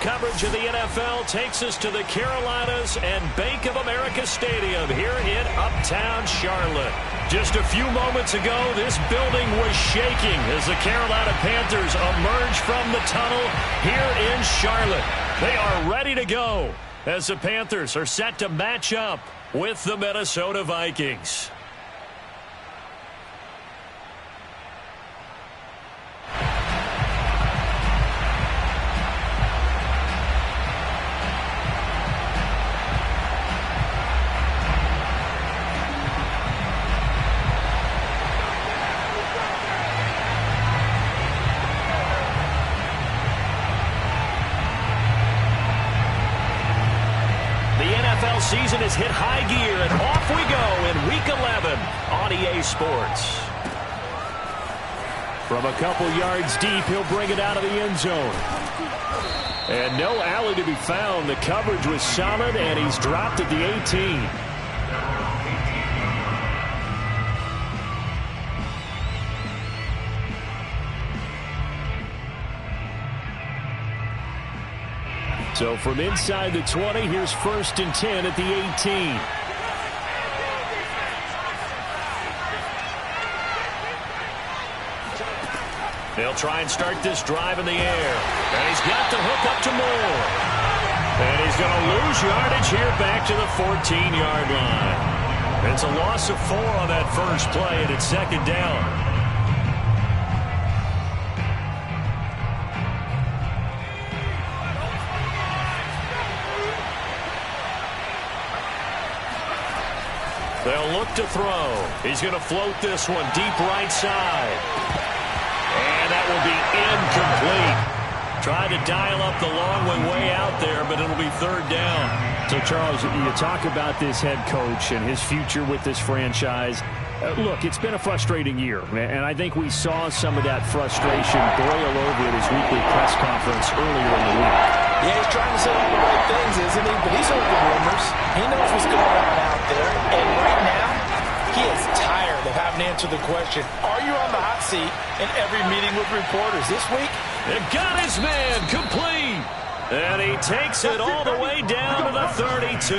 coverage of the NFL takes us to the Carolinas and Bank of America Stadium here in Uptown Charlotte. Just a few moments ago, this building was shaking as the Carolina Panthers emerged from the tunnel here in Charlotte. They are ready to go as the Panthers are set to match up with the Minnesota Vikings. Season has hit high gear, and off we go in Week 11 on EA Sports. From a couple yards deep, he'll bring it out of the end zone. And no alley to be found. The coverage was solid, and he's dropped at the 18. So from inside the 20, here's 1st and 10 at the 18. They'll try and start this drive in the air. And he's got the hook up to Moore. And he's going to lose yardage here back to the 14-yard line. It's a loss of 4 on that first play, and it's 2nd down. They'll look to throw. He's going to float this one deep right side. And that will be incomplete. Tried to dial up the long one way out there, but it'll be 3rd down. So, Charles, you talk about this head coach and his future with this franchise. Look, it's been a frustrating year, and I think we saw some of that frustration boil over at his weekly press conference earlier in the week. Yeah, he's trying to say all the right things, isn't he? But he's heard the rumors. He knows what's going on out there. And right now, he is tired of having to answer the question, are you on the hot seat in every meeting with reporters this week? They've got his man complete. And he takes it all the way down to the 32.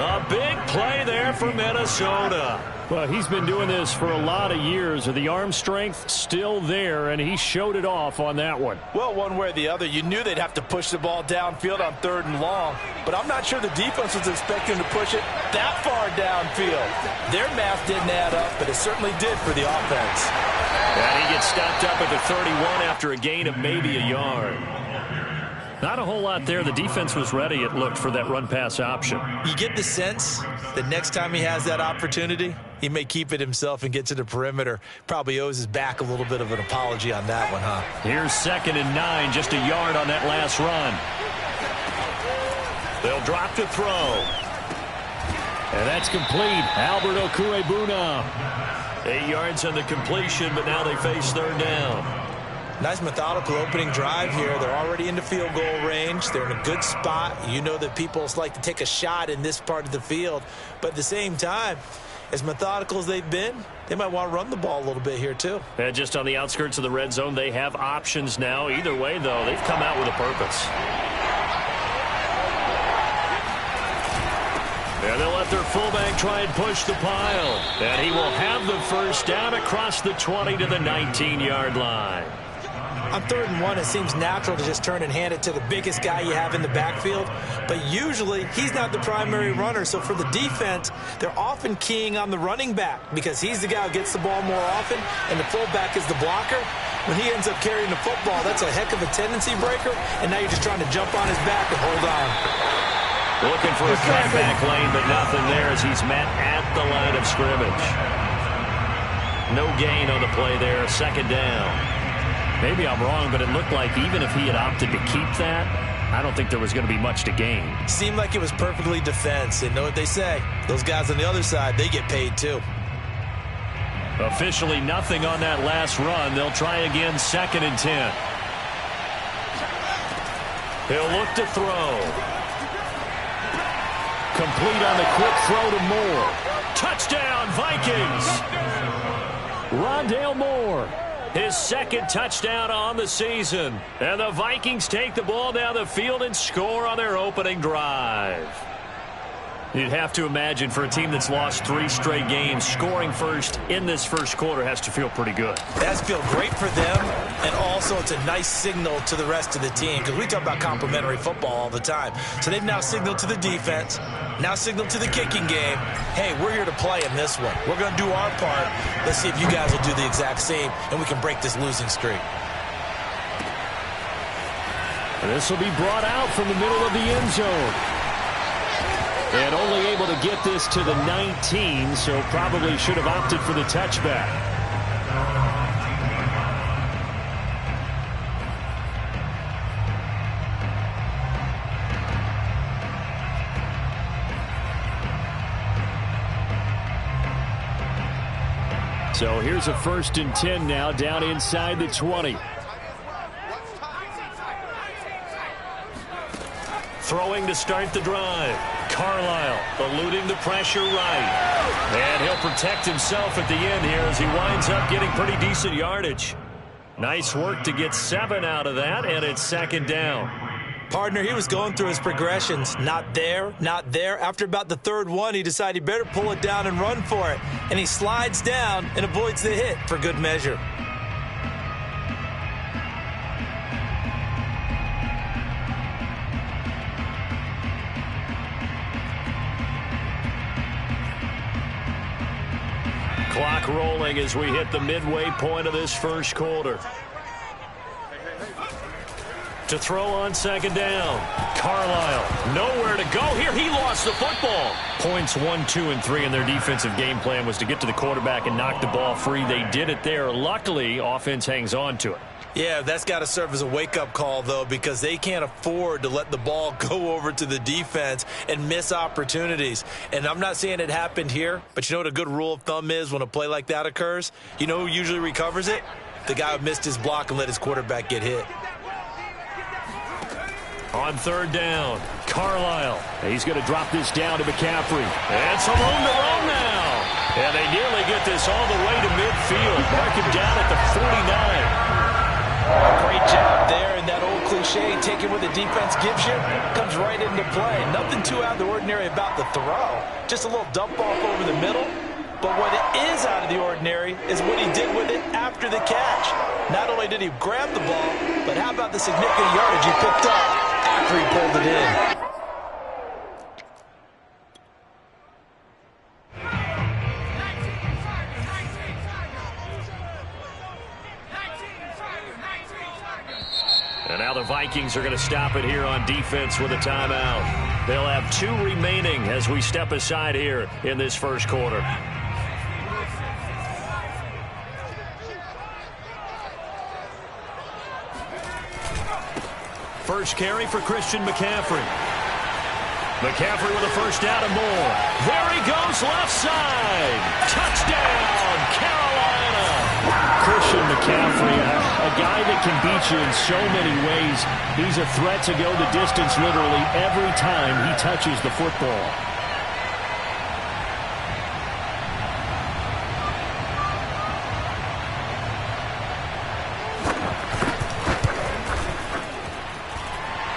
A big play there for Minnesota. Well, he's been doing this for a lot of years. The arm strength still there, and he showed it off on that one. Well, one way or the other, you knew they'd have to push the ball downfield on 3rd and long, but I'm not sure the defense was expecting to push it that far downfield. Their math didn't add up, but it certainly did for the offense. And he gets stopped up at the 31 after a gain of maybe a yard. Not a whole lot there. The defense was ready, it looked, for that run-pass option. You get the sense that next time he has that opportunity, he may keep it himself and get to the perimeter. Probably owes his back a little bit of an apology on that one, huh? Here's 2nd and 9, just a yard on that last run. They'll drop to throw. And that's complete. Albert Okuebuna. 8 yards on the completion, but now they face 3rd down. Nice methodical opening drive here. They're already into field goal range. They're in a good spot. You know that people like to take a shot in this part of the field. But at the same time, as methodical as they've been, they might want to run the ball a little bit here too. And just on the outskirts of the red zone, they have options now. Either way, though, they've come out with a purpose. And they'll let their fullback try and push the pile. And he will have the 1st down across the 20 to the 19-yard line. On 3rd and 1, it seems natural to just turn and hand it to the biggest guy you have in the backfield. But usually, he's not the primary runner. So for the defense, they're often keying on the running back because he's the guy who gets the ball more often, and the fullback is the blocker. When he ends up carrying the football, that's a heck of a tendency breaker, and now you're just trying to jump on his back and hold on. Looking for a cutback lane, but nothing there as he's met at the line of scrimmage. No gain on the play there, 2nd down. Maybe I'm wrong, but it looked like even if he had opted to keep that, I don't think there was going to be much to gain. Seemed like it was perfectly defense. And know what they say? Those guys on the other side, they get paid too. Officially nothing on that last run. They'll try again, 2nd and 10. He'll look to throw. Complete on the quick throw to Moore. Touchdown, Vikings! Rondale Moore. his second touchdown on the season. And the Vikings take the ball down the field and score on their opening drive. You'd have to imagine for a team that's lost 3 straight games, scoring first in this first quarter has to feel pretty good. It has to feel great for them, and also it's a nice signal to the rest of the team, because we talk about complimentary football all the time. So they've now signaled to the defense, now signaled to the kicking game, hey, we're here to play in this one. We're going to do our part. Let's see if you guys will do the exact same, and we can break this losing streak. This will be brought out from the middle of the end zone. And only able to get this to the 19, so probably should have opted for the touchback. So here's a 1st and 10 now, down inside the 20. Throwing to start the drive. Carlisle eluding the pressure right. And he'll protect himself at the end here as he winds up getting pretty decent yardage. Nice work to get 7 out of that, and it's 2nd down. Partner, he was going through his progressions. Not there, not there. After about the 3rd one, he decided he better pull it down and run for it. And he slides down and avoids the hit for good measure. Clock rolling as we hit the midway point of this first quarter. To throw on 2nd down. Carlisle, nowhere to go here. He lost the football. Points 1, 2, and 3 in their defensive game plan was to get to the quarterback and knock the ball free. They did it there. Luckily, offense hangs on to it. Yeah, that's got to serve as a wake-up call, though, because they can't afford to let the ball go over to the defense and miss opportunities. And I'm not saying it happened here, but you know what a good rule of thumb is when a play like that occurs? You know who usually recovers it? The guy who missed his block and let his quarterback get hit. On 3rd down, Carlisle. He's going to drop this down to McCaffrey. And some room to run now. And they nearly get this all the way to midfield. Mark him down at the 49. Great job there, and that old cliche, take it where the defense gives you, comes right into play. Nothing too out of the ordinary about the throw. Just a little dump off over the middle. But what is out of the ordinary is what he did with it after the catch. Not only did he grab the ball, but how about the significant yardage he picked up after he pulled it in. And now the Vikings are going to stop it here on defense with a timeout. They'll have 2 remaining as we step aside here in this first quarter. First carry for Christian McCaffrey. McCaffrey with a 1st down and more. There he goes, left side. Touchdown, Carolina. Christian McCaffrey, a guy that can beat you in so many ways. He's a threat to go the distance literally every time he touches the football.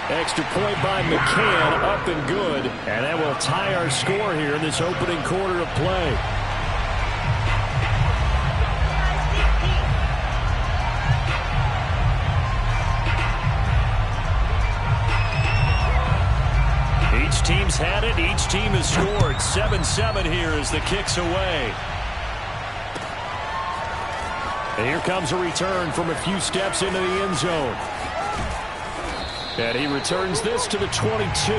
Extra point by McCann, up and good. And that will tie our score here in this opening quarter of play. Each team's had it. Each team has scored. 7-7 here as the kick's away. And here comes a return from a few steps into the end zone. And he returns this to the 22.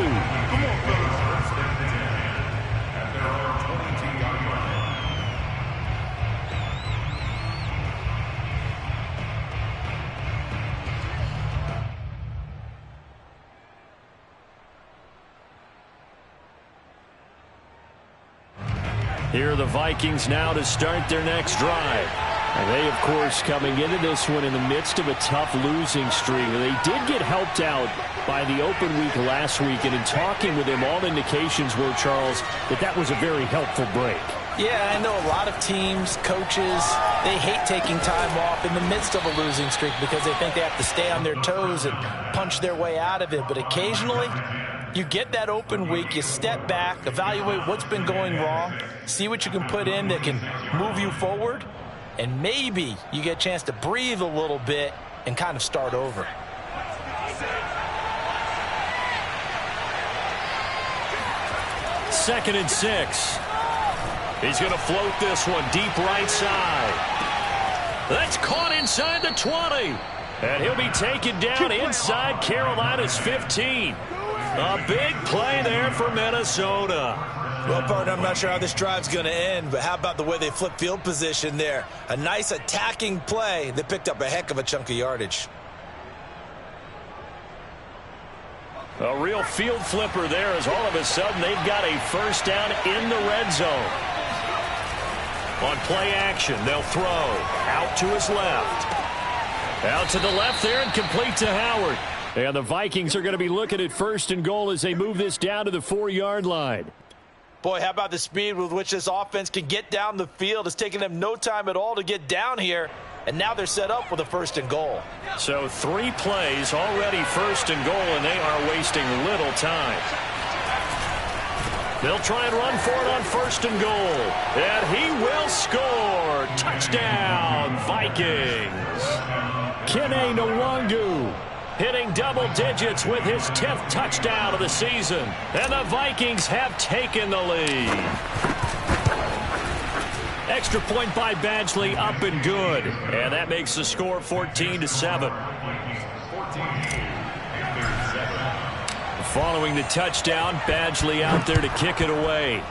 Here are the Vikings now to start their next drive. And they, of course, coming into this one in the midst of a tough losing streak. They did get helped out by the open week last week, and in talking with him, all indications were, Charles, that was a very helpful break. Yeah, I know a lot of teams, coaches, They hate taking time off in the midst of a losing streak because they think they have to stay on their toes and punch their way out of it. But occasionally, you get that open week, you step back, evaluate what's been going wrong, see what you can put in that can move you forward, and maybe you get a chance to breathe a little bit and kind of start over. Second and 6. He's going to float this one deep right side. That's caught inside the 20. And he'll be taken down inside Carolina's 15. A big play there for Minnesota. Well, partner, I'm not sure how this drive's going to end, but how about the way they flip field position there? A nice attacking play that picked up a heck of a chunk of yardage. A real field flipper there as all of a sudden they've got a first down in the red zone. On play action, they'll throw out to his left. Out to the left there and complete to Howard. And the Vikings are going to be looking at first and goal as they move this down to the 4-yard line. Boy, how about the speed with which this offense can get down the field? It's taking them no time at all to get down here. And now they're set up with a first and goal. So 3 plays already first and goal, and they are wasting little time. They'll try and run for it on first and goal. And he will score. Touchdown, Vikings. Kene Nwangu hitting double digits with his 10th touchdown of the season. And the Vikings have taken the lead. Extra point by Badgley, up and good. And that makes the score 14-7. Following the touchdown, Badgley out there to kick it away.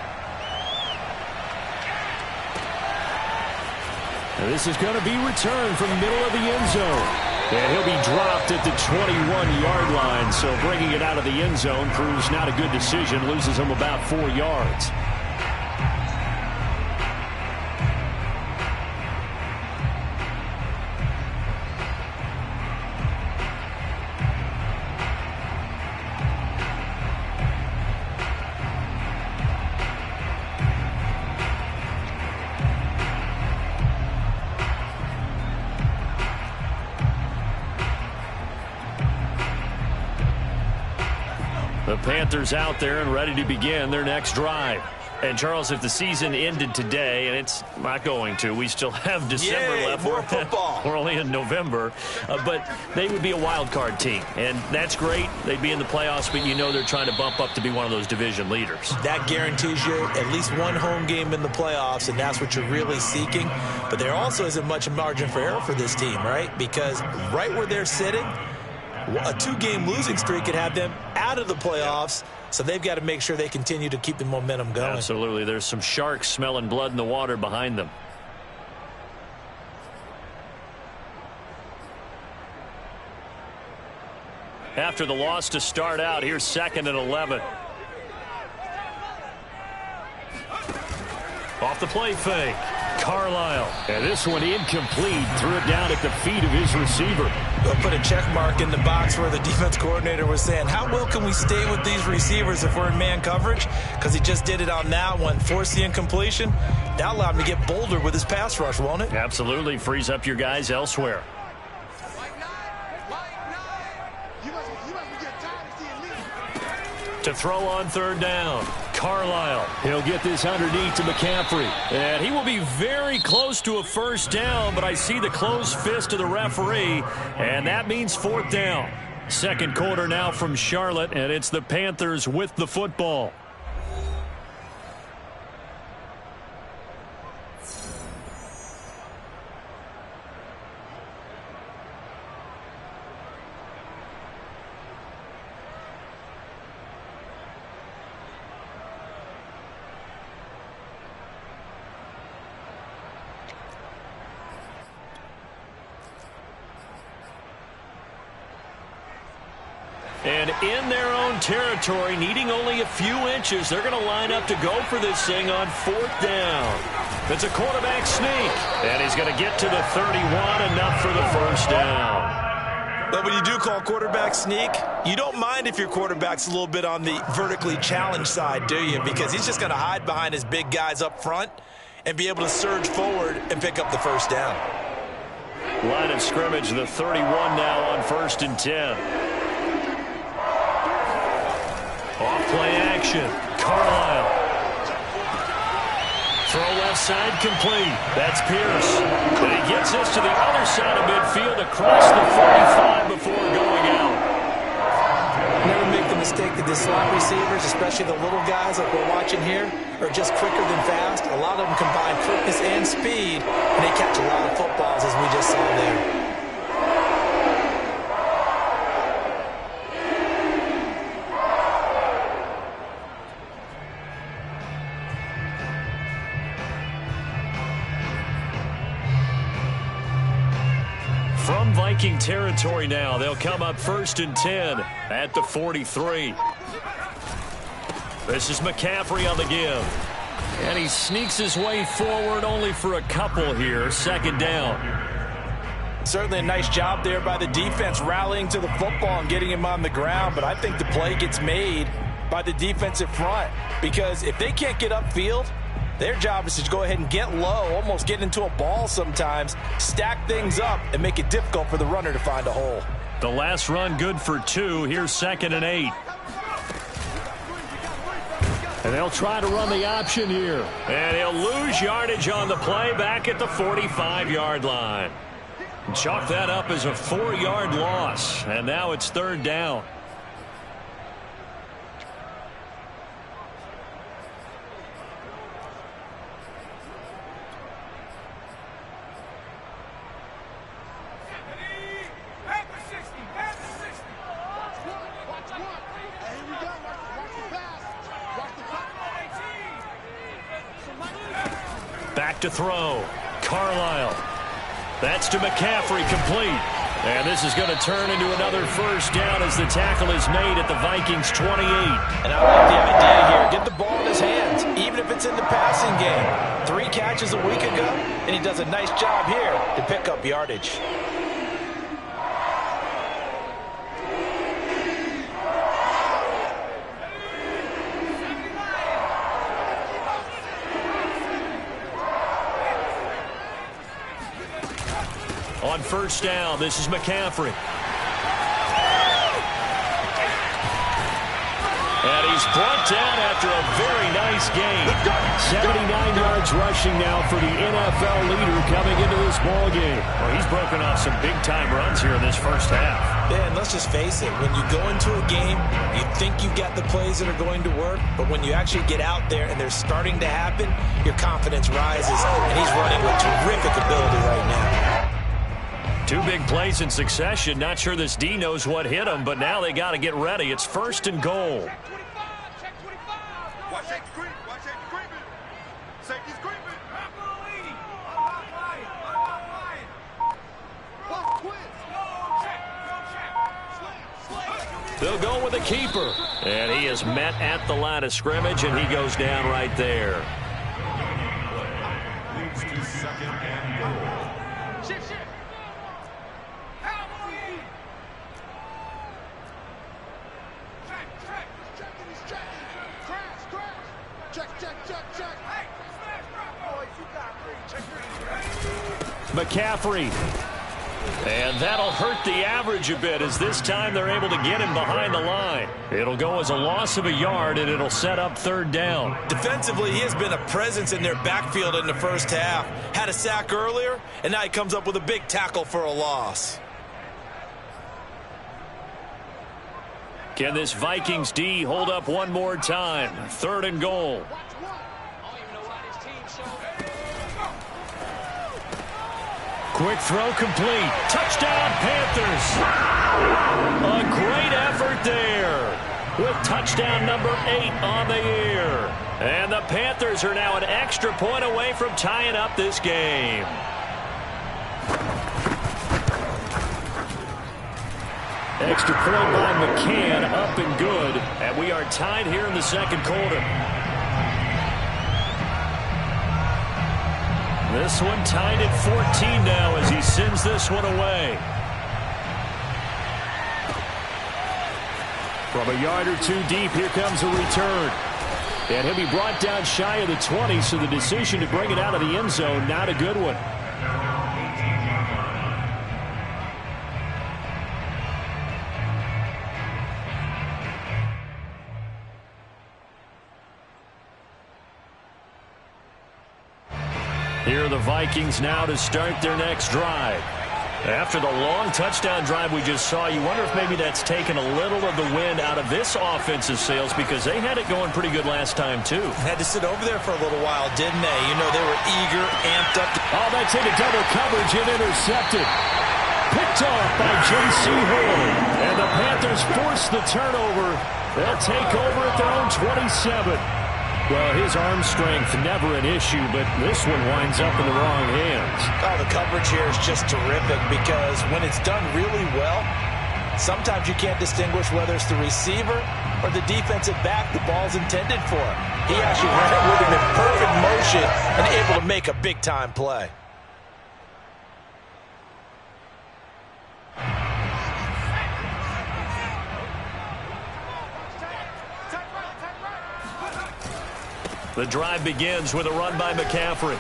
And this is going to be returned from the middle of the end zone. And he'll be dropped at the 21-yard line. So bringing it out of the end zone proves not a good decision. Loses him about 4 yards. The Panthers out there and ready to begin their next drive. And, Charles, if the season ended today, and it's not going to, we still have December left. More football. We're only in November. But they would be a wild card team. And that's great. They'd be in the playoffs, but you know they're trying to bump up to be one of those division leaders. That guarantees you at least one home game in the playoffs, and that's what you're really seeking. But there also isn't much margin for error for this team, right? Because right where they're sitting, a 2-game losing streak could have them out of the playoffs, so they've got to make sure they continue to keep the momentum going. Absolutely. There's some sharks smelling blood in the water behind them. After the loss to start out, here's 2nd and 11. Off the play fake. Carlisle. And this one incomplete. Threw it down at the feet of his receiver. They'll put a check mark in the box where the defense coordinator was saying, how well can we stay with these receivers if we're in man coverage? Because he just did it on that one. Forced the incompletion. That allowed him to get bolder with his pass rush, won't it? Absolutely. Frees up your guys elsewhere. To throw on 3rd down. Carlisle. He'll get this underneath to McCaffrey. And he will be very close to a first down, but I see the closed fist of the referee, and that means 4th down. 2nd quarter now from Charlotte, and it's the Panthers with the football. And in their own territory, needing only a few inches, they're going to line up to go for this thing on 4th down. It's a quarterback sneak, and he's going to get to the 31, enough for the first down. But when you do call quarterback sneak, you don't mind if your quarterback's a little bit on the vertically challenged side, do you? Because he's just going to hide behind his big guys up front, and be able to surge forward and pick up the first down. Line of scrimmage, the 31 now on 1st and 10. Off-play action. Carlisle. Throw left side complete. That's Pierce. And he gets this to the other side of midfield across the 45 before going out. Never make the mistake that the slot receivers, especially the little guys like we're watching here, are just quicker than fast. A lot of them combine quickness and speed, and they catch a lot of footballs, as we just saw there. From Viking territory now, they'll come up 1st and 10 at the 43. This is McCaffrey on the give. And he sneaks his way forward only for a couple here. 2nd down. Certainly a nice job there by the defense rallying to the football and getting him on the ground. But I think the play gets made by the defensive front. Because if they can't get upfield, their job is to go ahead and get low, almost get into a ball sometimes, stack things up, and make it difficult for the runner to find a hole. The last run good for 2. Here's 2nd and 8. And they'll try to run the option here. And he'll lose yardage on the play back at the 45-yard line. Chalk that up as a 4-yard loss. And now it's 3rd down. Back to throw. Carlisle. That's to McCaffrey, complete. And this is going to turn into another 1st down as the tackle is made at the Vikings 28. And I like the idea here. Get the ball in his hands, even if it's in the passing game. 3 catches a week ago, and he does a nice job here to pick up yardage. On 1st down, this is McCaffrey. And he's brought down after a very nice game. 79 yards rushing now for the NFL leader coming into this ball game. Well, he's broken off some big-time runs here in this first half. Yeah, and let's just face it. When you go into a game, you think you got the plays that are going to work, but when you actually get out there and they're starting to happen, your confidence rises, and he's running with terrific ability right now. 2 big plays in succession. Not sure this D knows what hit him, but now they got to get ready. It's 1st and goal. They'll go with a keeper. And he is met at the line of scrimmage, and he goes down right there. Leads to 2nd and goal. McCaffrey. And that'll hurt the average a bit as this time they're able to get him behind the line. It'll go as a loss of a yard, and it'll set up 3rd down. Defensively, he has been a presence in their backfield in the first half. Had a sack earlier, and now he comes up with a big tackle for a loss. Can this Vikings D hold up one more time? 3rd and goal. Quick throw complete. Touchdown, Panthers. A great effort there with touchdown number 8 on the year. And the Panthers are now an extra point away from tying up this game. Extra point by McCann, up and good. And we are tied here in the 2nd quarter. This one tied at 14 now as he sends this one away. From a yard or 2 deep, here comes a return. And he'll be brought down shy of the 20, so the decision to bring it out of the end zone, not a good one. Here are the Vikings now to start their next drive. After the long touchdown drive we just saw, you wonder if maybe that's taken a little of the wind out of this offensive sails, because they had it going pretty good last time, too. Had to sit over there for a little while, didn't they? You know, they were eager, amped up. Oh, that's into double coverage and intercepted. Picked off by J.C. Horn. And the Panthers force the turnover. They'll take over at their own 27. Well, his arm strength never an issue, but this one winds up in the wrong hands. Oh, the coverage here is just terrific, because when it's done really well, sometimes you can't distinguish whether it's the receiver or the defensive back the ball's intended for. He actually ran it with him in perfect motion and able to make a big-time play. The drive begins with a run by McCaffrey.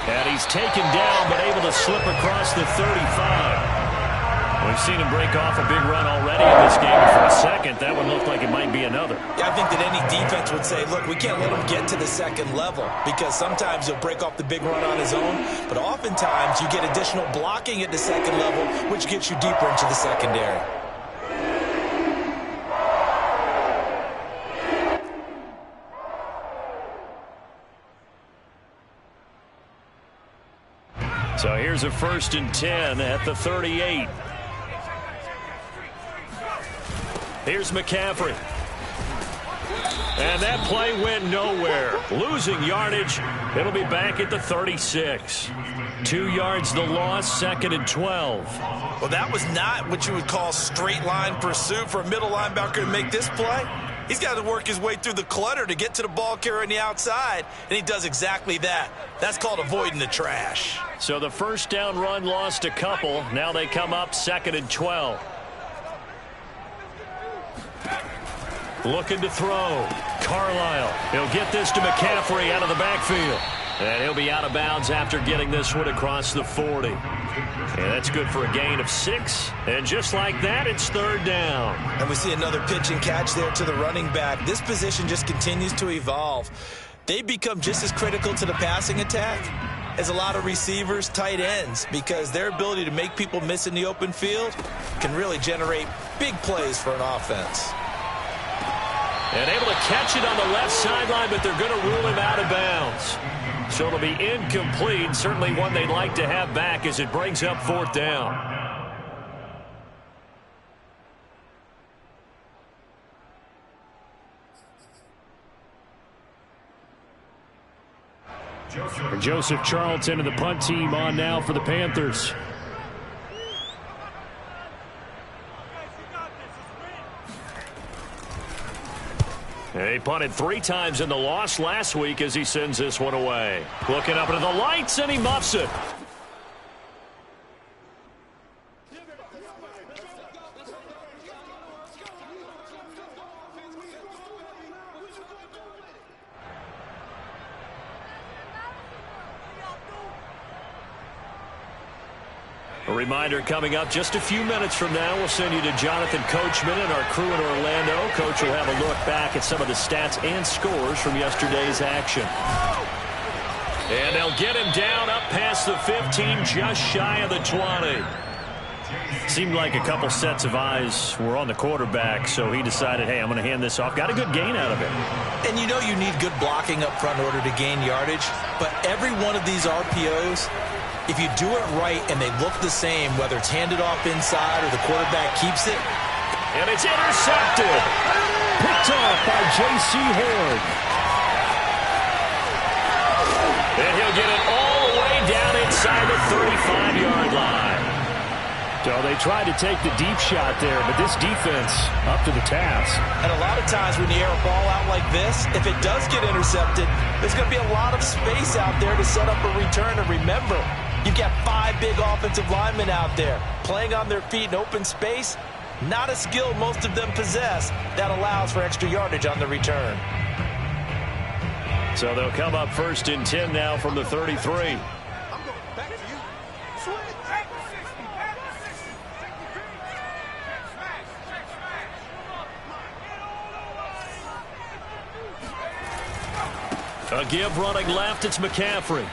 And he's taken down, but able to slip across the 35. We've seen him break off a big run already in this game. And for a second, that one looked like it might be another. Yeah, I think that any defense would say, look, we can't let him get to the second level, because sometimes he'll break off the big run on his own, but oftentimes you get additional blocking at the second level, which gets you deeper into the secondary. So here's a 1st and 10 at the 38. Here's McCaffrey. And that play went nowhere. Losing yardage. It'll be back at the 36. 2 yards the loss, 2nd and 12. Well, that was not what you would call straight line pursuit for a middle linebacker to make this play. He's got to work his way through the clutter to get to the ball carrier on the outside, and he does exactly that. That's called avoiding the trash. So the first down run lost a couple. Now they come up 2nd and 12. Looking to throw. Carlisle. He'll get this to McCaffrey out of the backfield. And he'll be out of bounds after getting this one across the 40. And that's good for a gain of 6. And just like that, it's 3rd down. And we see another pitch and catch there to the running back. This position just continues to evolve. They become just as critical to the passing attack as a lot of receivers, tight ends, because their ability to make people miss in the open field can really generate big plays for an offense. And able to catch it on the left sideline, but they're going to rule him out of bounds. So it'll be incomplete. Certainly one they'd like to have back as it brings up 4th down. And Joseph Charlton and the punt team on now for the Panthers. He punted 3 times in the loss last week as he sends this one away. Looking up into the lights, and he muffs it. A reminder coming up just a few minutes from now. We'll send you to Jonathan Coachman and our crew in Orlando. Coach will have a look back at some of the stats and scores from yesterday's action. And they'll get him down up past the 15, just shy of the 20. Seemed like a couple sets of eyes were on the quarterback, so he decided, hey, I'm going to hand this off. Got a good gain out of it. And you know you need good blocking up front in order to gain yardage, but every one of these RPOs, if you do it right and they look the same, whether it's handed off inside or the quarterback keeps it. And it's intercepted. Picked off by J.C. Horn. And he'll get it all the way down inside the 35-yard line. So they tried to take the deep shot there, but this defense up to the task. And a lot of times when you air a ball out like this, if it does get intercepted, there's going to be a lot of space out there to set up a return. And remember, you've got 5 big offensive linemen out there playing on their feet in open space. Not a skill most of them possess that allows for extra yardage on the return. So they'll come up 1st and 10 now from the 33. A give running left, it's McCaffrey.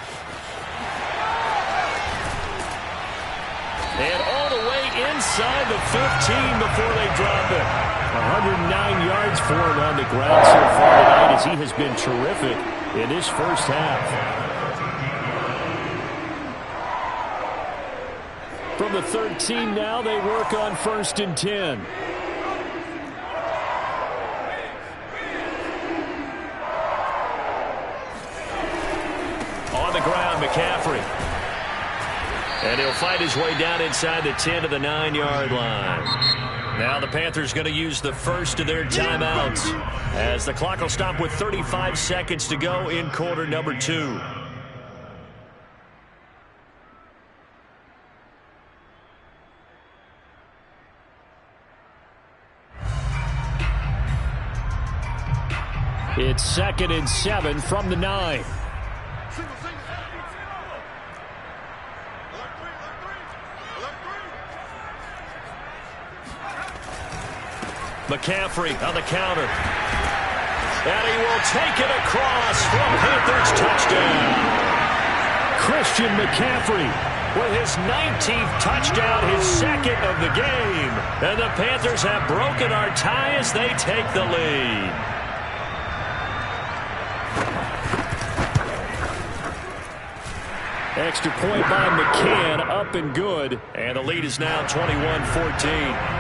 And all the way inside the 15 before they drop it. 109 yards for him on the ground so far tonight as he has been terrific in this first half. From the 13 now, they work on 1st and 10. On the ground, McCaffrey. And he'll fight his way down inside the 10 to the 9-yard line. Now the Panthers going to use the first of their timeouts as the clock will stop with 35 seconds to go in quarter number 2. It's 2nd and 7 from the 9. McCaffrey on the counter. And he will take it across for a Panthers touchdown. Christian McCaffrey with his 19th touchdown, his 2nd of the game. And the Panthers have broken our tie as they take the lead. Extra point by McCann, up and good. And the lead is now 21-14.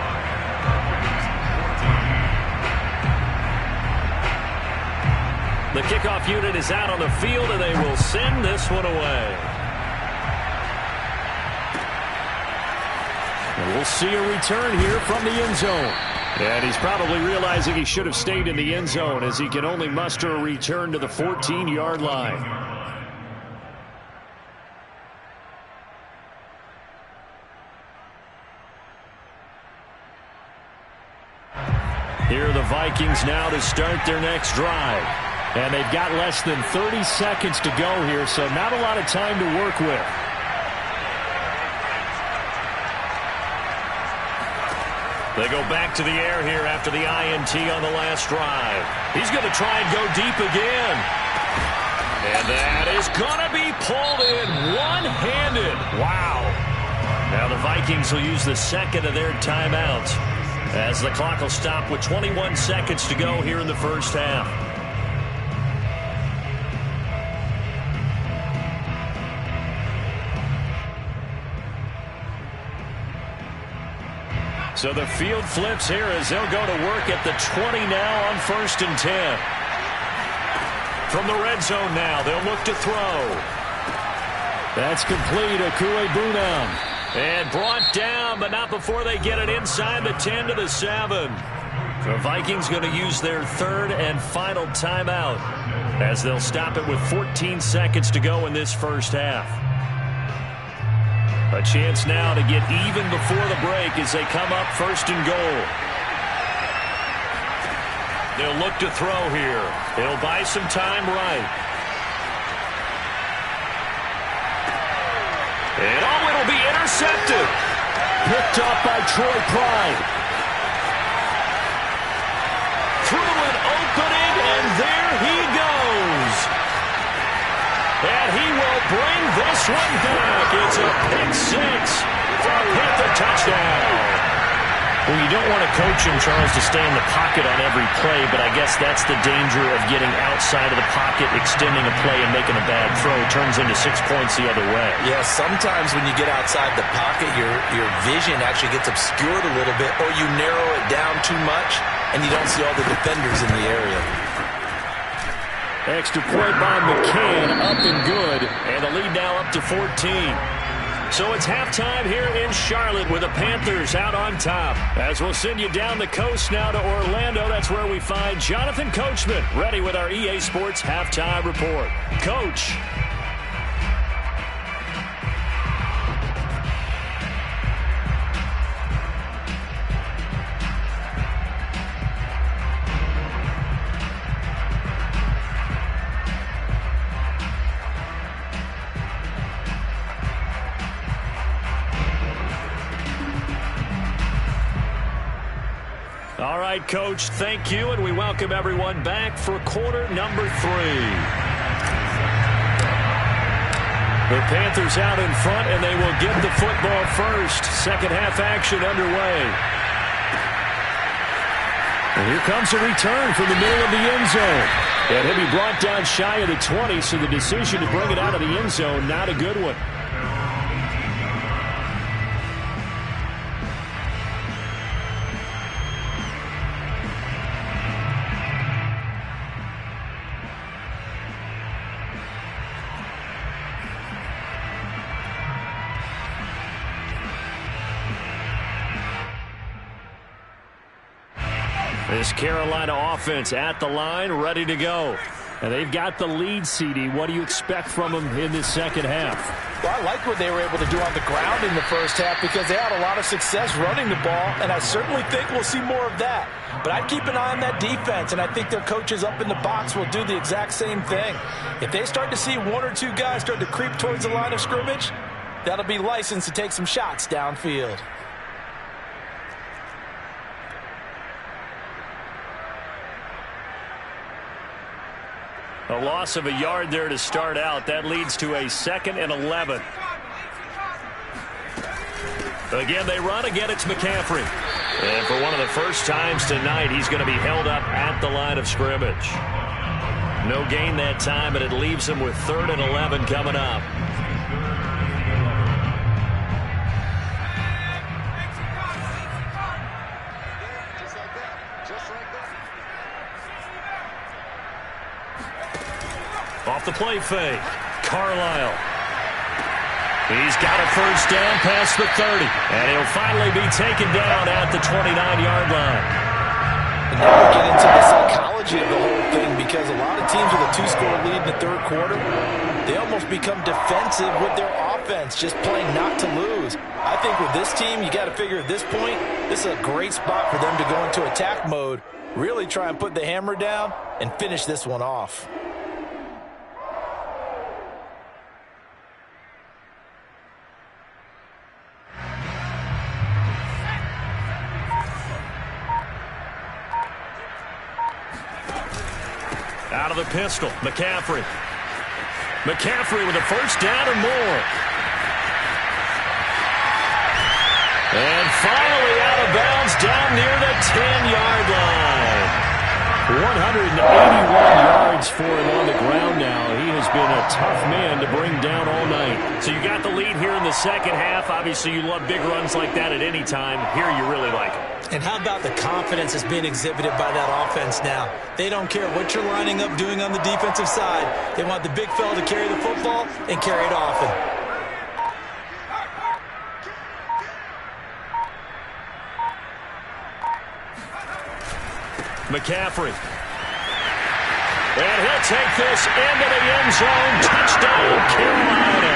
The kickoff unit is out on the field, and they will send this one away. And we'll see a return here from the end zone. And he's probably realizing he should have stayed in the end zone as he can only muster a return to the 14-yard line. Here are the Vikings now to start their next drive. And they've got less than 30 seconds to go here, so not a lot of time to work with. They go back to the air here after the INT on the last drive. He's going to try and go deep again. And that is going to be pulled in one-handed. Wow. Now the Vikings will use the 2nd of their timeouts as the clock will stop with 21 seconds to go here in the first half. So the field flips here as they'll go to work at the 20 now on 1st and 10. From the red zone now, they'll look to throw. That's complete. Okuegbunam. And brought down, but not before they get it inside the 10 to the 7. The Vikings going to use their 3rd and final timeout as they'll stop it with 14 seconds to go in this first half. A chance now to get even before the break as they come up 1st and goal. They'll look to throw here. They'll buy some time right. And it'll be intercepted. Picked up by Troy Pride. Through an opening, and there he goes. And he will bring this one back. It's a pick 6 for a Panther touchdown. Well, you don't want a coach in Charles to stay in the pocket on every play, but I guess that's the danger of getting outside of the pocket, extending a play, and making a bad throw. It turns into 6 points the other way. Yeah, sometimes when you get outside the pocket, your vision actually gets obscured a little bit, or you narrow it down too much, and you don't see all the defenders in the area. Extra point by McCann, up and good. And the lead now up to 14. So it's halftime here in Charlotte with the Panthers out on top. As we'll send you down the coast now to Orlando, that's where we find Jonathan Coachman ready with our EA Sports Halftime Report. Coach. right, Coach, thank you, and we welcome everyone back for quarter number 3. The Panthers out in front, and they will get the football first. Second half action underway. And here comes a return from the middle of the end zone. And he'll be brought down shy of the 20, so the decision to bring it out of the end zone, not a good one. This Carolina offense at the line, ready to go. And they've got the lead, CD. What do you expect from them in this second half? Well, I like what they were able to do on the ground in the first half because they had a lot of success running the ball, and I certainly think we'll see more of that. But I'd keep an eye on that defense, and I think their coaches up in the box will do the exact same thing. If they start to see one or two guys start to creep towards the line of scrimmage, that'll be licensed to take some shots downfield. A loss of a yard there to start out. That leads to a 2nd and 11. Again, they run. Again, it's McCaffrey. And for one of the first times tonight, he's going to be held up at the line of scrimmage. No gain that time, but it leaves him with 3rd and 11 coming up. Off the play fake. Carlisle. He's got a first down past the 30. And he'll finally be taken down at the 29-yard line. And now we get into the psychology of the whole thing because a lot of teams with a 2-score lead in the third quarter, they almost become defensive with their offense, just playing not to lose. I think with this team, you got to figure at this point, this is a great spot for them to go into attack mode, really try and put the hammer down and finish this one off. Out of the pistol, McCaffrey. McCaffrey with a first down or more. And finally out of bounds down near the 10-yard line. 181 yards for him on the ground now. He has been a tough man to bring down all night. So you got the lead here in the second half. Obviously, you love big runs like that at any time. Here you really like them. And how about the confidence that's being exhibited by that offense now? They don't care what you're lining up doing on the defensive side. They want the big fella to carry the football and carry it often. McCaffrey. And he'll take this into the end zone. Touchdown, Carolina.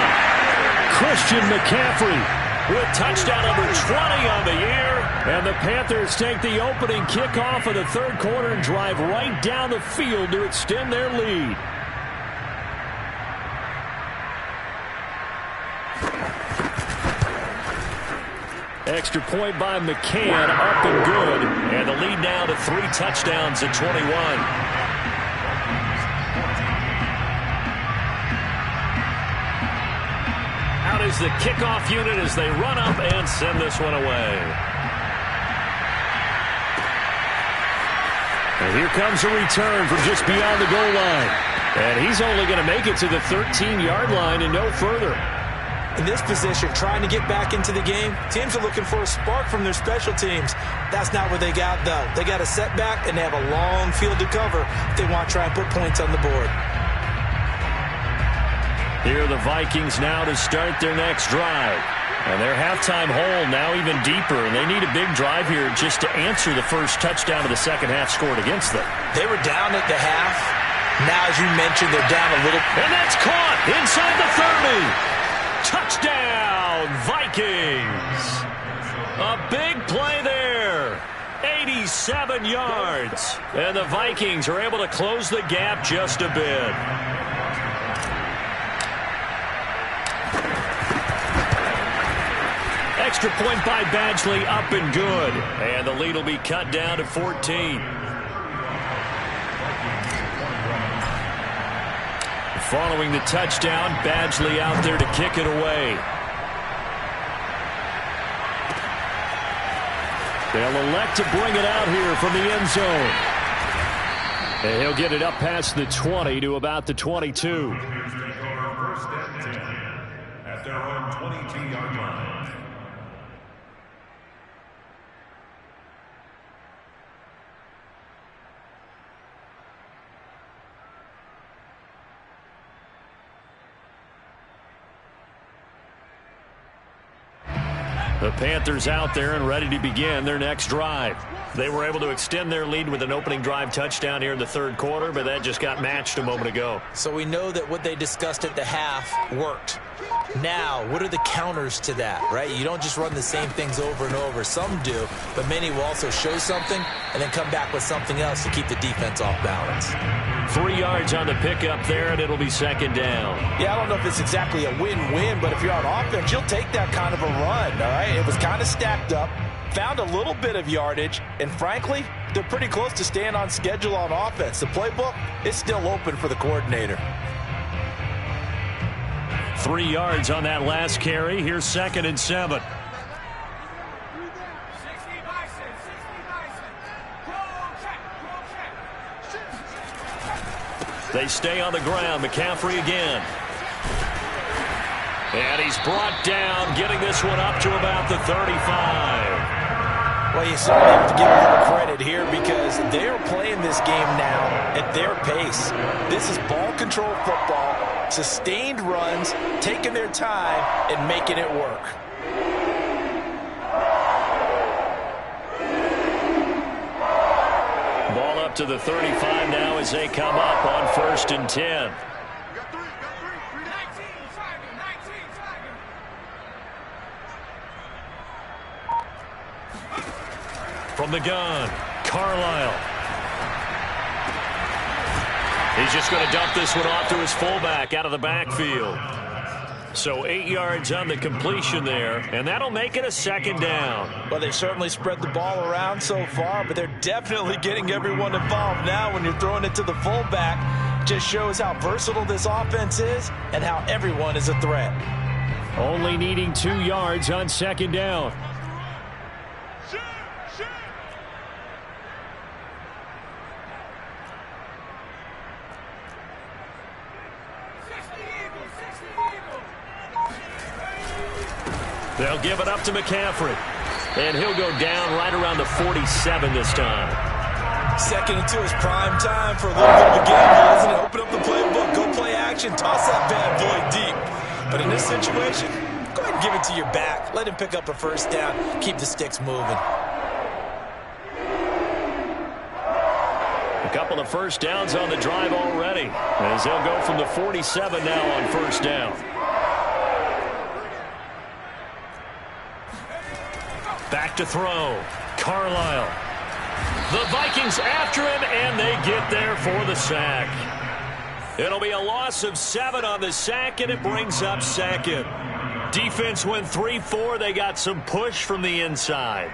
Christian McCaffrey with touchdown number 20 on the year. And the Panthers take the opening kickoff of the third quarter and drive right down the field to extend their lead. Extra point by McCann, up and good. And the lead now to 3 touchdowns at 21. Out is the kickoff unit as they run up and send this one away. And here comes a return from just beyond the goal line. And he's only going to make it to the 13-yard line and no further. In this position, trying to get back into the game, teams are looking for a spark from their special teams. That's not what they got, though. They got a setback, and they have a long field to cover if they want to try and put points on the board. Here are the Vikings now to start their next drive. And their halftime hole now even deeper, and they need a big drive here just to answer the first touchdown of the second half scored against them. They were down at the half. Now, as you mentioned, they're down a little. And that's caught inside the 30. Touchdown, Vikings. A big play there. 87 yards. And the Vikings are able to close the gap just a bit. extra point by Badgley, up and good. And the lead will be cut down to 14. Following the touchdown, Badgley out there to kick it away. They'll elect to bring it out here from the end zone. And he'll get it up past the 20 to about the 22. First and 10 at their own 22-yard line. The Panthers out there and ready to begin their next drive. They were able to extend their lead with an opening drive touchdown here in the third quarter, but that just got matched a moment ago. So we know that what they discussed at the half worked. Now, what are the counters to that, right? You don't just run the same things over and over. Some do, but many will also show something and then come back with something else to keep the defense off balance. 3 yards on the pickup there, and it'll be second down. Yeah, I don't know if it's exactly a win-win, but if you're on offense, you'll take that kind of a run, all right? It was kind of stacked up, found a little bit of yardage, and frankly, they're pretty close to staying on schedule on offense. The playbook is still open for the coordinator. 3 yards on that last carry. Here's second and 7. They stay on the ground. McCaffrey again. And he's brought down, getting this one up to about the 35. Well, you certainly have to give them a little credit here because they're playing this game now at their pace. This is ball control football, sustained runs, taking their time, and making it work. Ball up to the 35 now as they come up on 1st and 10. From the gun, Carlisle. He's just going to dump this one off to his fullback out of the backfield. So 8 yards on the completion there, and that'll make it a second down. Well, they've certainly spread the ball around so far, but they're definitely getting everyone involved now when you're throwing it to the fullback. Just shows how versatile this offense is and how everyone is a threat. Only needing 2 yards on second down. They'll give it up to McCaffrey. And he'll go down right around the 47 this time. 2nd and 2 is prime time for a little bit of a gamble, isn't it? Open up the playbook, go play action, toss that bad boy deep. But in this situation, go ahead and give it to your back. Let him pick up a first down. Keep the sticks moving. A couple of first downs on the drive already, as they'll go from the 47 now on first down. Back to throw. Carlisle. The Vikings after him, and they get there for the sack. It'll be a loss of 7 on the sack, and it brings up second. Defense went 3-4. They got some push from the inside.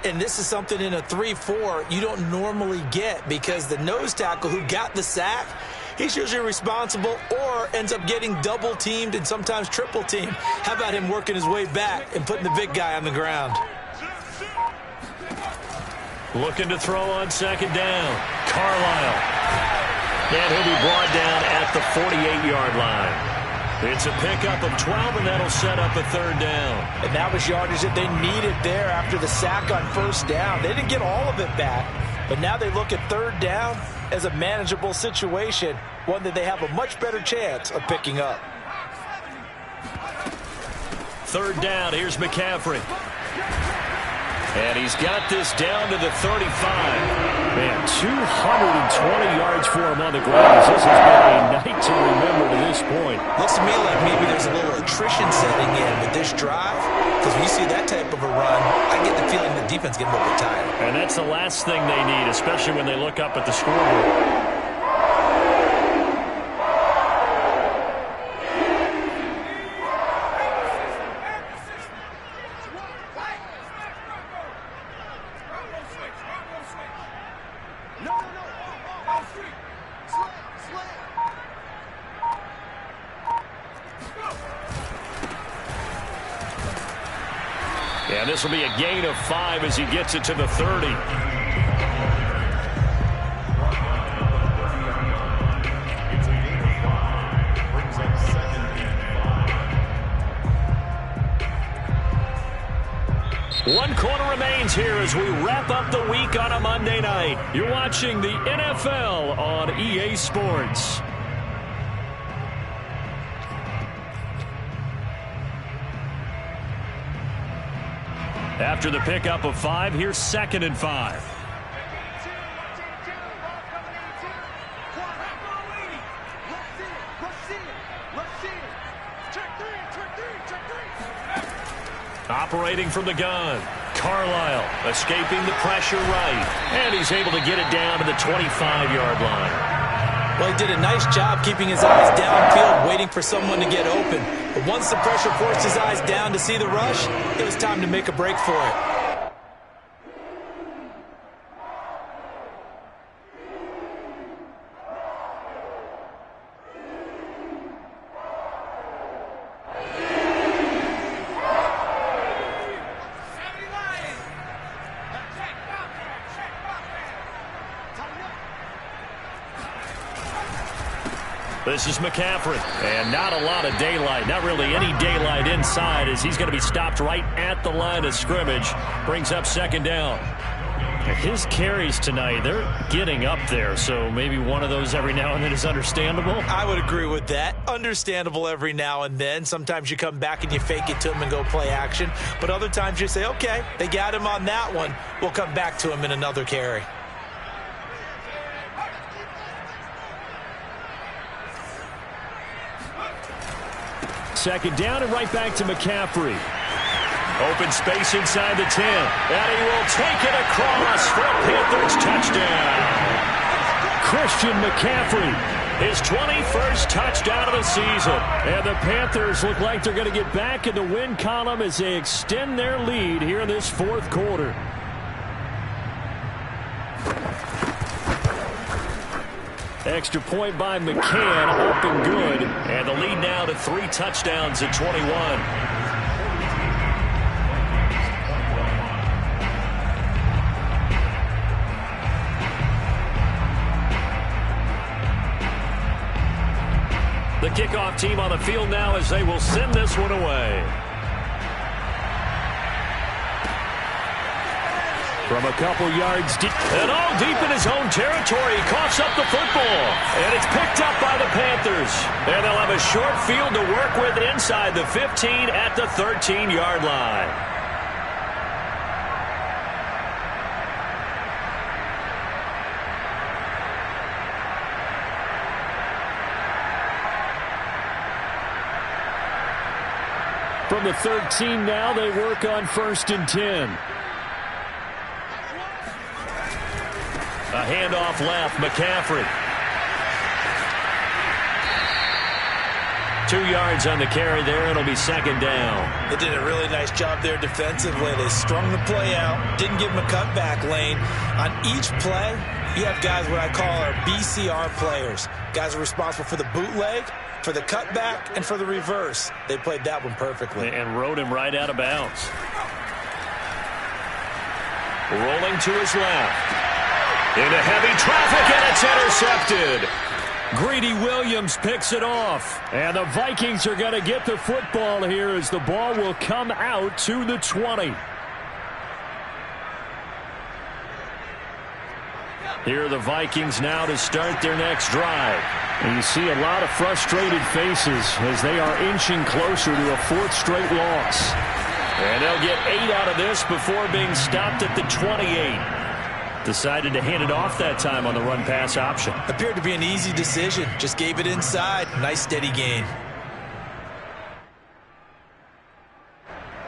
And this is something in a 3-4 you don't normally get because the nose tackle who got the sack, he's usually responsible or ends up getting double teamed and sometimes triple teamed. How about him working his way back and putting the big guy on the ground? Looking to throw on second down. Carlisle. And he'll be brought down at the 48-yard line. It's a pickup of 12, and that'll set up a third down. And that was yardage that they needed there after the sack on first down. They didn't get all of it back, but now they look at third down as a manageable situation, one that they have a much better chance of picking up. Third down, here's McCaffrey. And he's got this down to the 35. Man, 220 yards for him on the ground. This has been a night to remember to this point. Looks to me like maybe there's a little attrition setting in with this drive. Because when you see that type of a run, I get the feeling the defense getting a little bit tired. And that's the last thing they need, especially when they look up at the scoreboard. And this will be a gain of 5 as he gets it to the 30. One quarter remains here as we wrap up the week on a Monday night. You're watching the NFL on EA Sports. After the pickup of 5, here's 2nd and 5. Operating from the gun, Carlisle escaping the pressure right, and he's able to get it down to the 25-yard line. Well, he did a nice job keeping his eyes downfield, waiting for someone to get open. But once the pressure forced his eyes down to see the rush, it was time to make a break for it. This is McCaffrey, and not a lot of daylight, not really any daylight inside as he's going to be stopped right at the line of scrimmage. Brings up 2nd down. His carries tonight, they're getting up there, so maybe one of those every now and then is understandable. I would agree with that. Understandable every now and then. Sometimes you come back and you fake it to him and go play action, but other times you say, okay, they got him on that one. We'll come back to him in another carry. Second down and right back to McCaffrey. Open space inside the 10. And he will take it across for a Panthers touchdown. Christian McCaffrey, his 21st touchdown of the season. And the Panthers look like they're going to get back in the win column as they extend their lead here in this 4th quarter. Extra point by McCann, up and good. And the lead now to 3 touchdowns at 21. The kickoff team on the field now as they will send this one away. From a couple yards deep. And all deep in his own territory. He coughs up the football. And it's picked up by the Panthers. And they'll have a short field to work with inside the 15 at the 13-yard line. From the 13 now, they work on 1st and 10. A handoff left, McCaffrey. 2 yards on the carry there. It'll be 2nd down. They did a really nice job there defensively. They strung the play out, didn't give him a cutback lane. On each play, you have guys what I call our BCR players. Guys are responsible for the bootleg, for the cutback, and for the reverse. They played that one perfectly. And rode him right out of bounds. Rolling to his left. Into heavy traffic, and it's intercepted. Greedy Williams picks it off. And the Vikings are going to get the football here as the ball will come out to the 20. Here are the Vikings now to start their next drive. And you see a lot of frustrated faces as they are inching closer to a 4th straight loss. And they'll get 8 out of this before being stopped at the 28. Decided to hand it off that time on the run-pass option. Appeared to be an easy decision. Just gave it inside. Nice steady gain.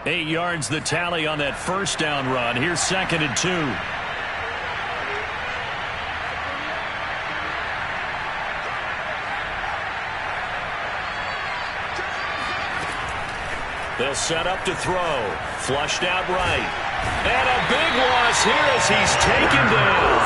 8 yards the tally on that 1st down run. Here's 2nd and 2. They'll set up to throw. Flushed out right. And a big loss here as he's taken down.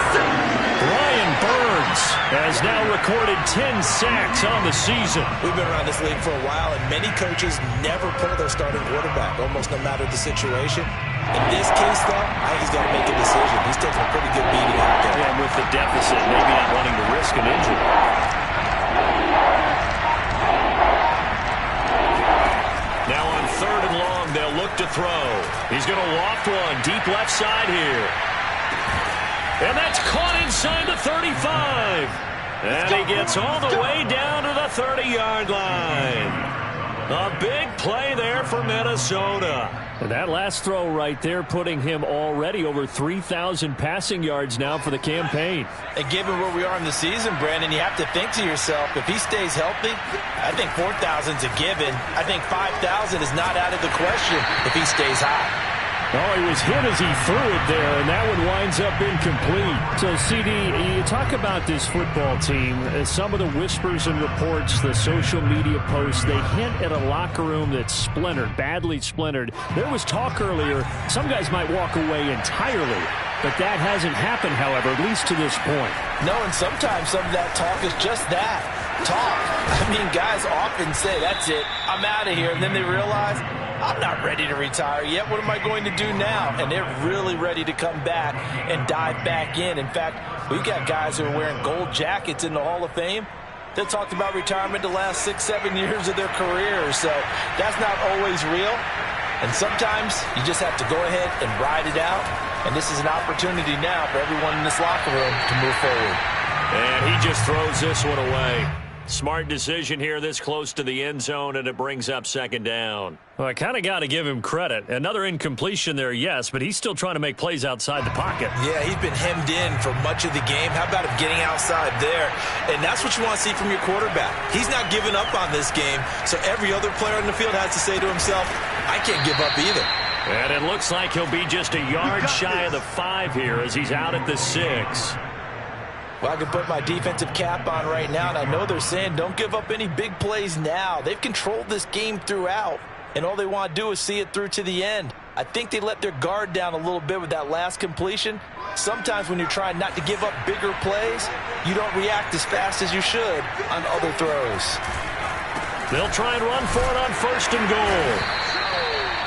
Brian Burns has now recorded 10 sacks on the season. We've been around this league for a while, and many coaches never pull their starting quarterback, almost no matter the situation. In this case, though, I think he's got to make a decision. He's taking a pretty good beating out there. And with the deficit, maybe not wanting to risk an injury. Now on 3rd and long, they'll look to throw. He's going to loft one deep left side here. And that's caught inside the 35. And he gets all the way down to the 30-yard line. A big play there for Minnesota. And that last throw right there putting him already over 3,000 passing yards now for the campaign. And given where we are in the season, Brandon, you have to think to yourself, if he stays healthy, I think 4,000 is a given. I think 5,000 is not out of the question if he stays high. Oh, he was hit as he threw it there, and that one winds up incomplete. So, CD, you talk about this football team. Some of the whispers and reports, the social media posts, they hint at a locker room that's splintered, badly splintered. There was talk earlier, some guys might walk away entirely. But that hasn't happened, however, at least to this point. No, and sometimes some of that talk is just that, talk. I mean, guys often say, that's it, I'm out of here, and then they realize, I'm not ready to retire yet. What am I going to do now? And they're really ready to come back and dive back in. In fact, we've got guys who are wearing gold jackets in the Hall of Fame that talked about retirement the last 6-7 years of their careers. So that's not always real. And sometimes you just have to go ahead and ride it out. And this is an opportunity now for everyone in this locker room to move forward. And he just throws this one away. Smart decision here this close to the end zone, and it brings up 2nd down. Well, I kind of got to give him credit. Another incompletion there, yes, but he's still trying to make plays outside the pocket. Yeah, he's been hemmed in for much of the game. How about him getting outside there? And that's what you want to see from your quarterback. He's not giving up on this game, so every other player on the field has to say to himself, I can't give up either. And it looks like he'll be just a yard shy of the 5 here as he's out at the 6. Well, I can put my defensive cap on right now, and I know they're saying don't give up any big plays now. They've controlled this game throughout, and all they want to do is see it through to the end. I think they let their guard down a little bit with that last completion. Sometimes when you're trying not to give up bigger plays, you don't react as fast as you should on other throws. They'll try and run for it on 1st and goal.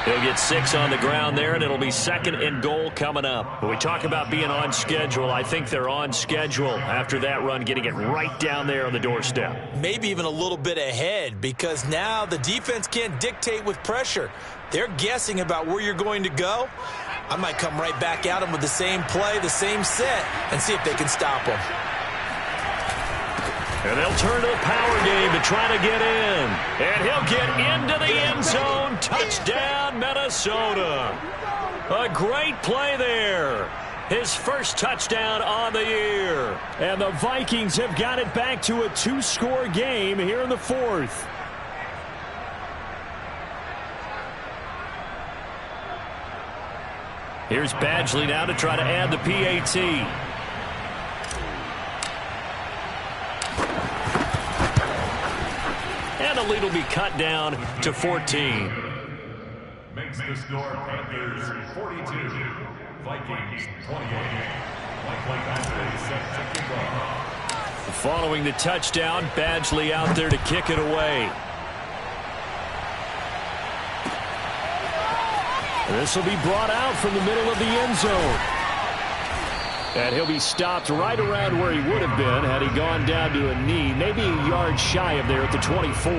He'll get 6 on the ground there, and it'll be 2nd and goal coming up. When we talk about being on schedule, I think they're on schedule after that run, getting it right down there on the doorstep. Maybe even a little bit ahead, because now the defense can't dictate with pressure. They're guessing about where you're going to go. I might come right back at them with the same play, the same set, and see if they can stop them. And they'll turn to the power game to try to get in. And he'll get into the end zone. Touchdown, Minnesota. A great play there. His first touchdown on the year. And the Vikings have got it back to a 2-score game here in the 4th. Here's Badgley now to try to add the PAT. And the lead will be cut down to 14. Makes the score Panthers 42, Vikings 28. Set to kick off. Following the touchdown, Badgley out there to kick it away. This will be brought out from the middle of the end zone. And he'll be stopped right around where he would have been had he gone down to a knee, maybe a yard shy of there at the 24.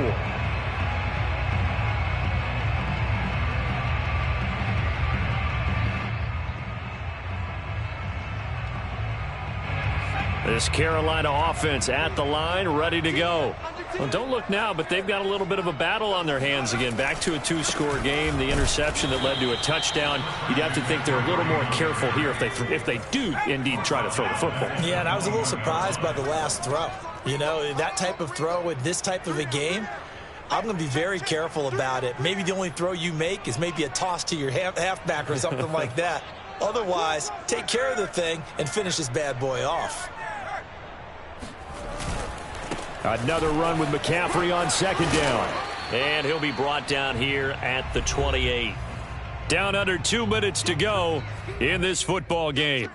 This Carolina offense at the line, ready to go. Well, don't look now, but they've got a little bit of a battle on their hands again. Back to a 2-score game. The interception that led to a touchdown. You'd have to think they're a little more careful here if they do indeed try to throw the football. Yeah, and I was a little surprised by the last throw. You know, that type of throw in this type of a game, I'm going to be very careful about it. Maybe the only throw you make is maybe a toss to your halfback or something like that. Otherwise, take care of the thing and finish this bad boy off. Another run with McCaffrey on 2nd down. And he'll be brought down here at the 28. Down under 2 minutes to go in this football game.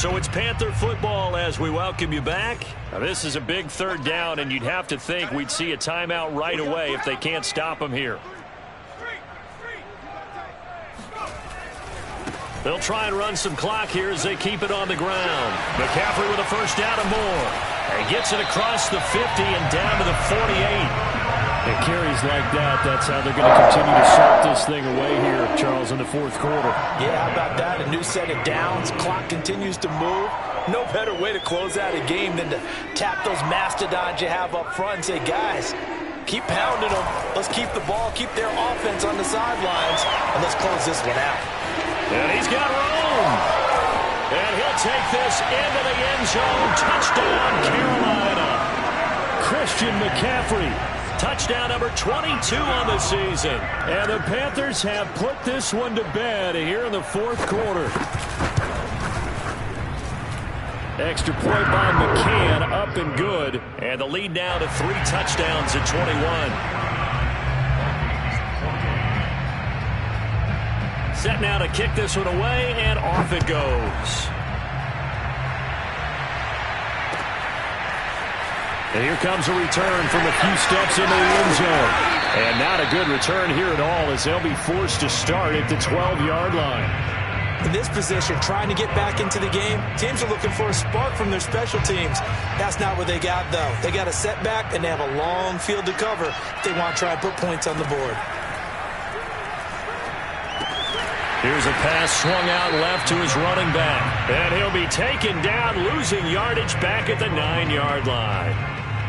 So it's Panther football as we welcome you back. Now, this is a big third down, and you'd have to think we'd see a timeout right away if they can't stop them here. They'll try and run some clock here as they keep it on the ground. McCaffrey with a first down and more. And gets it across the 50 and down to the 48. And carries like that, that's how they're going to continue to salt this thing away here, Charles, in the fourth quarter. Yeah, how about that? A new set of downs. Clock continues to move. No better way to close out a game than to tap those mastodons you have up front and say, guys, keep pounding them. Let's keep the ball, keep their offense on the sidelines, and let's close this one out. And he's got room. And he'll take this into the end zone. Touchdown, Carolina. Christian McCaffrey. Touchdown number 22 on the season. And the Panthers have put this one to bed here in the fourth quarter. Extra point by McCann, up and good. And the lead now to 3 touchdowns at 21. Set now to kick this one away, and off it goes. And here comes a return from a few steps into the end zone. And not a good return here at all as they'll be forced to start at the 12-yard line. In this position, trying to get back into the game, teams are looking for a spark from their special teams. That's not what they got, though. They got a setback, and they have a long field to cover if they want to try and put points on the board. Here's a pass swung out left to his running back. And he'll be taken down, losing yardage back at the 9-yard line.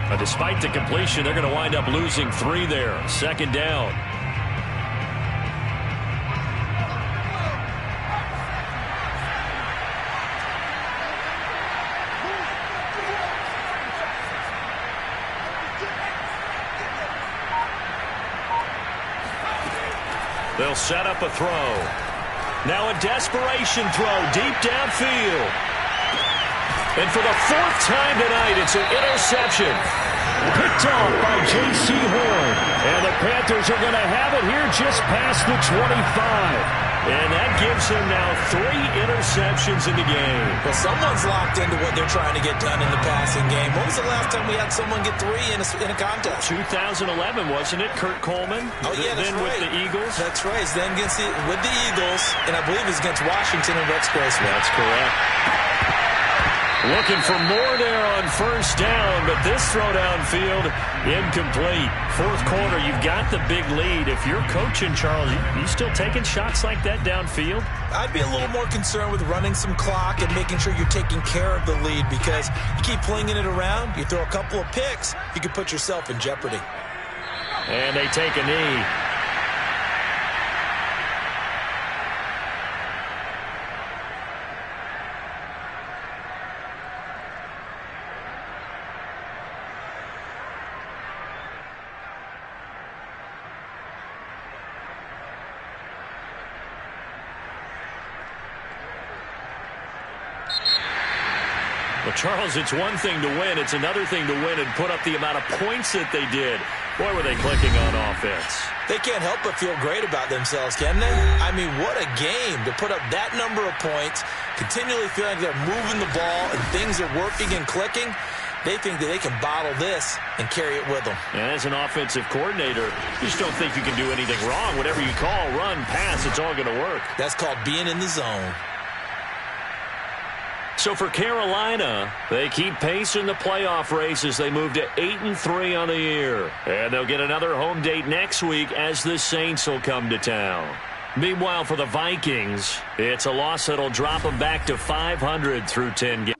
But despite the completion, they're going to wind up losing 3 there. Second down. They'll set up a throw. Now a desperation throw deep downfield. And for the 4th time tonight, it's an interception. Picked off by J.C. Horn. And the Panthers are going to have it here just past the 25. And that gives him now 3 interceptions in the game. Well, someone's locked into what they're trying to get done in the passing game. When was the last time we had someone get 3 in a contest? 2011, wasn't it? Kurt Coleman? Oh, yeah, that's then right. With the Eagles? That's right. It's then with the Eagles, and I believe it's against Washington and Rex Grossman. That's correct. Looking for more there on first down, but this throw downfield incomplete. Fourth quarter, you've got the big lead. If you're coaching, Charles, you still taking shots like that downfield? I'd be a little more concerned with running some clock and making sure you're taking care of the lead, because you keep flinging it around, you throw a couple of picks, you could put yourself in jeopardy. And they take a knee. Well, Charles, it's one thing to win. It's another thing to win and put up the amount of points that they did. Boy, were they clicking on offense. They can't help but feel great about themselves, can they? I mean, what a game to put up that number of points, continually feeling like they're moving the ball and things are working and clicking. They think that they can bottle this and carry it with them. And as an offensive coordinator, you just don't think you can do anything wrong. Whatever you call, run, pass, it's all going to work. That's called being in the zone. So for Carolina, they keep pace in the playoff race as they move to 8-3 on the year. And they'll get another home date next week as the Saints will come to town. Meanwhile, for the Vikings, it's a loss that'll drop them back to 500 through 10 games.